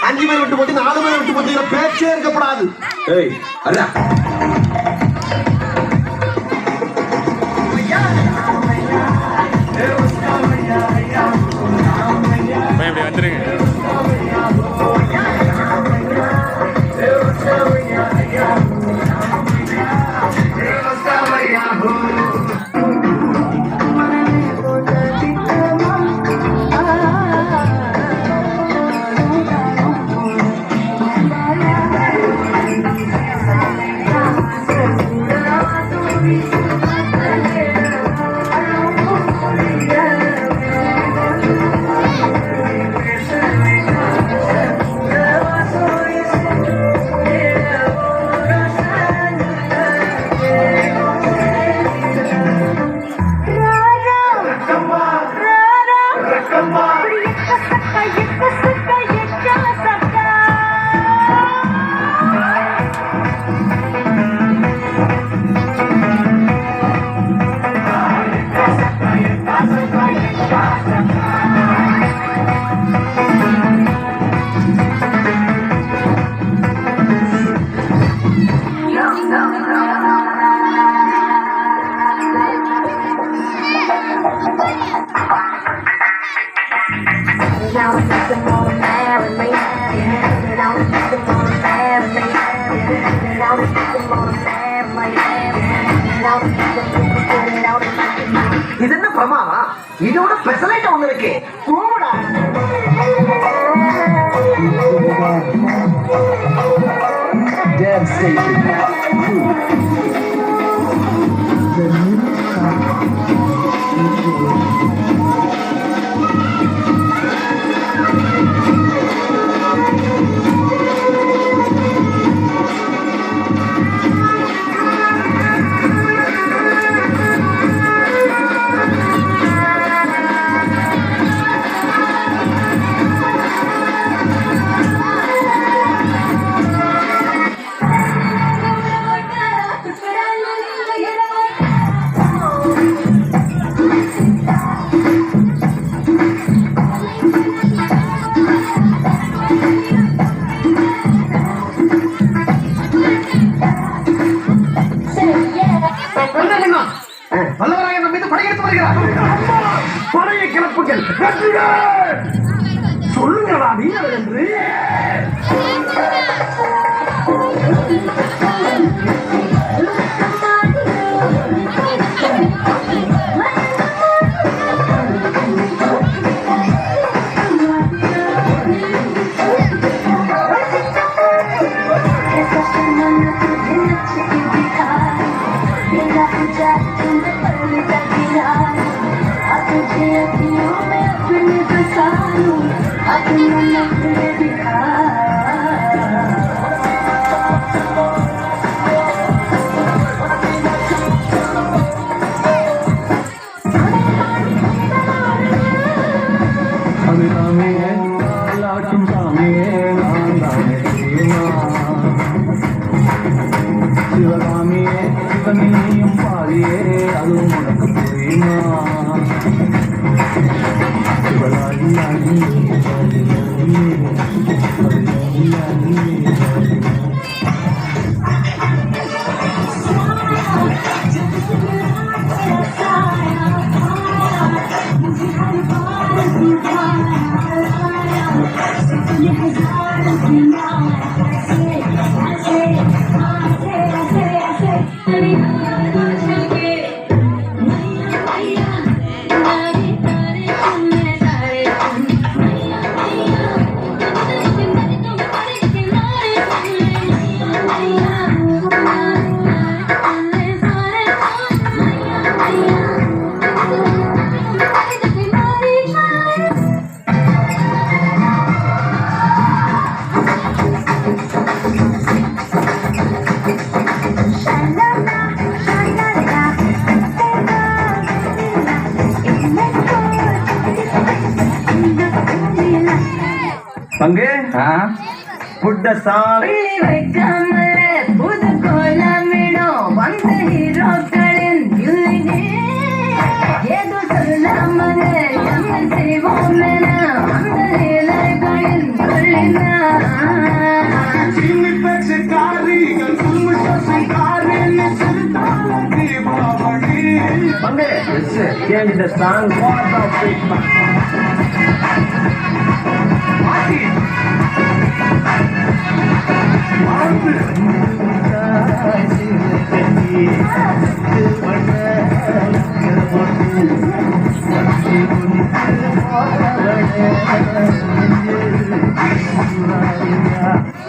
5 பேர் விட்டு போட்டு 4 பேர் விட்டு போட்டு பேச்சே இருக்கப்படாது. ஏய் அல்ல வந்துருங்க. இது என்ன பிரமாவா? இதோட ஸ்பெஷலைட் ஒண்ணு இருக்கு. போடா. வல்லவராயன் நம் மீது படையெடுத்து வருகிறார். படையை கிளப்புகள். சொல்லுங்களா வீரர் என்று. சிவகாமியே சிவனியும் பாதியே அதுவும் உனக்கு புரியுமா? சிவகாமி பங்கு புட்ட சாமி புது கோலமிடும் வந்த ஹீரோக்களின் ஏதோ சொல்லாமல் என்ன செய்வோம் என அந்த இலைகளின் சொல்லினா சின்னி பேச்சுக்காரிகள் கும்பிட்ட சிங்காரின்னு சிரித்தால தீபாவளி வந்து change the song for the Christmas.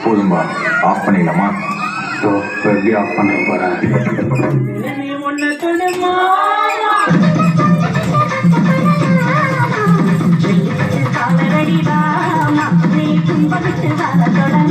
போதும்பா ஆஃப் பண்ணிடலாமா ஸோ எப்படி ஆஃப் பண்ண போகிறேன் காலரடி ராமா நீ துன்ப விட்டு வாழ தொடங்க